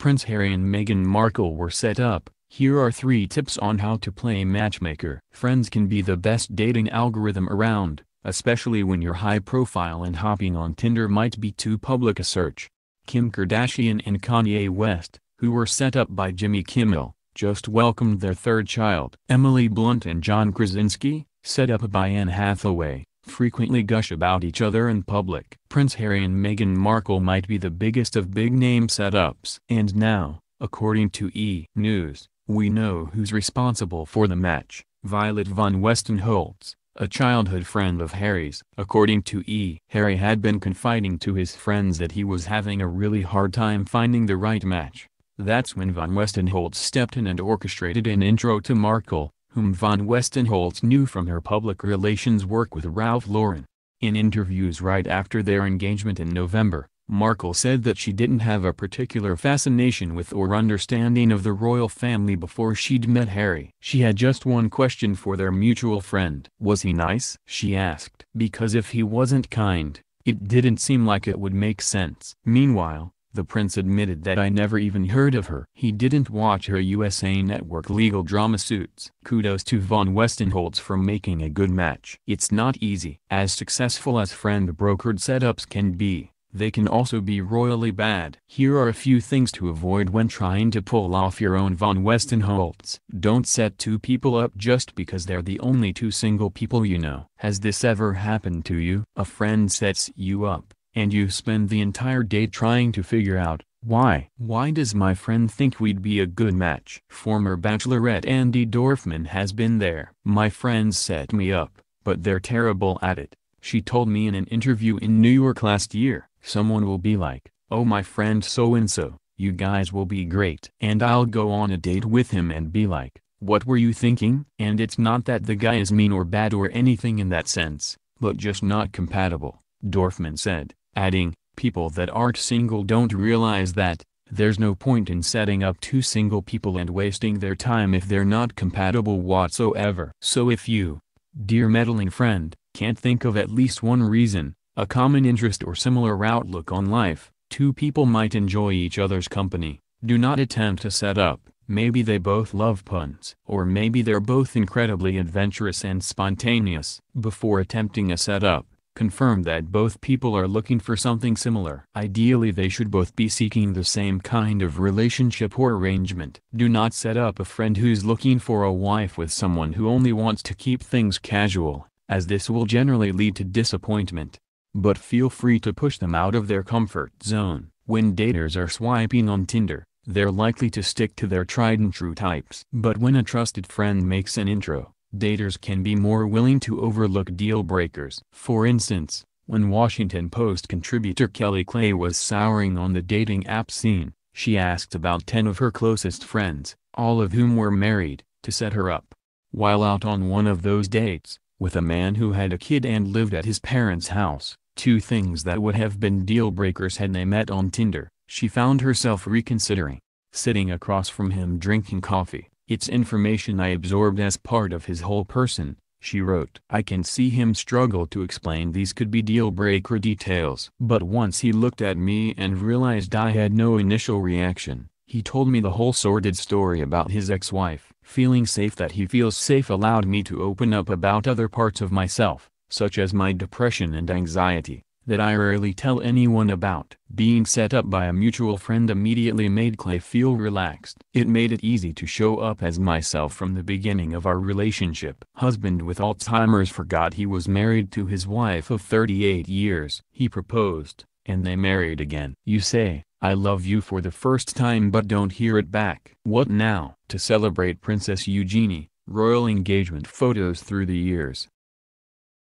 Prince Harry and Meghan Markle were set up. Here are 3 tips on how to play matchmaker. Friends can be the best dating algorithm around, especially when you're high profile and hopping on Tinder might be too public a search. Kim Kardashian and Kanye West, who were set up by Jimmy Kimmel, just welcomed their 3rd child. Emily Blunt and John Krasinski, set up by Anne Hathaway, frequently gush about each other in public. Prince Harry and Meghan Markle might be the biggest of big-name setups. And now, according to E! News, we know who's responsible for the match: Violet Von Westenholz, a childhood friend of Harry's. According to E! Harry had been confiding to his friends that he was having a really hard time finding the right match. That's when Von Westenholz stepped in and orchestrated an intro to Markle, whom Von Westenholz knew from her public relations work with Ralph Lauren. In interviews right after their engagement in November, Markle said that she didn't have a particular fascination with or understanding of the royal family before she'd met Harry. She had just one question for their mutual friend. Was he nice? She asked. Because if he wasn't kind, it didn't seem like it would make sense. Meanwhile, the prince admitted that I never even heard of her. He didn't watch her USA Network legal drama Suits. Kudos to Von Westenholz for making a good match. It's not easy. As successful as friend-brokered setups can be, they can also be royally bad. Here are a few things to avoid when trying to pull off your own Von Westenholz. Don't set 2 people up just because they're the only 2 single people you know. Has this ever happened to you? A friend sets you up, and you spend the entire day trying to figure out, why? Why does my friend think we'd be a good match? Former Bachelorette Andi Dorfman has been there. My friends set me up, but they're terrible at it. She told me in an interview in New York last year. Someone will be like, oh, my friend so-and-so, you guys will be great. And I'll go on a date with him and be like, what were you thinking? And it's not that the guy is mean or bad or anything in that sense, but just not compatible, Dorfman said, adding, people that aren't single don't realize that there's no point in setting up 2 single people and wasting their time if they're not compatible whatsoever. So if you, dear meddling friend, can't think of at least one reason, a common interest or similar outlook on life, 2 people might enjoy each other's company, do not attempt to set up. Maybe they both love puns. Or maybe they're both incredibly adventurous and spontaneous. Before attempting a setup, confirm that both people are looking for something similar. Ideally they should both be seeking the same kind of relationship or arrangement. Do not set up a friend who's looking for a wife with someone who only wants to keep things casual, as this will generally lead to disappointment. But feel free to push them out of their comfort zone. When daters are swiping on Tinder, they're likely to stick to their tried-and-true types. But when a trusted friend makes an intro, daters can be more willing to overlook deal breakers. For instance, when Washington Post contributor Kelly Clay was souring on the dating app scene, she asked about 10 of her closest friends, all of whom were married, to set her up. While out on one of those dates, with a man who had a kid and lived at his parents' house, 2 things that would have been deal breakers had they met on Tinder, she found herself reconsidering. Sitting across from him drinking coffee, it's information I absorbed as part of his whole person, she wrote. I can see him struggle to explain these could be deal breaker details. But once he looked at me and realized I had no initial reaction, he told me the whole sordid story about his ex-wife. Feeling safe that he feels safe allowed me to open up about other parts of myself, such as my depression and anxiety, that I rarely tell anyone about. Being set up by a mutual friend immediately made Clay feel relaxed. It made it easy to show up as myself from the beginning of our relationship. Husband with Alzheimer's forgot he was married to his wife of 38 years. He proposed, and they married again. You say, I love you for the first time but don't hear it back. What now? To celebrate Princess Eugenie, royal engagement photos through the years.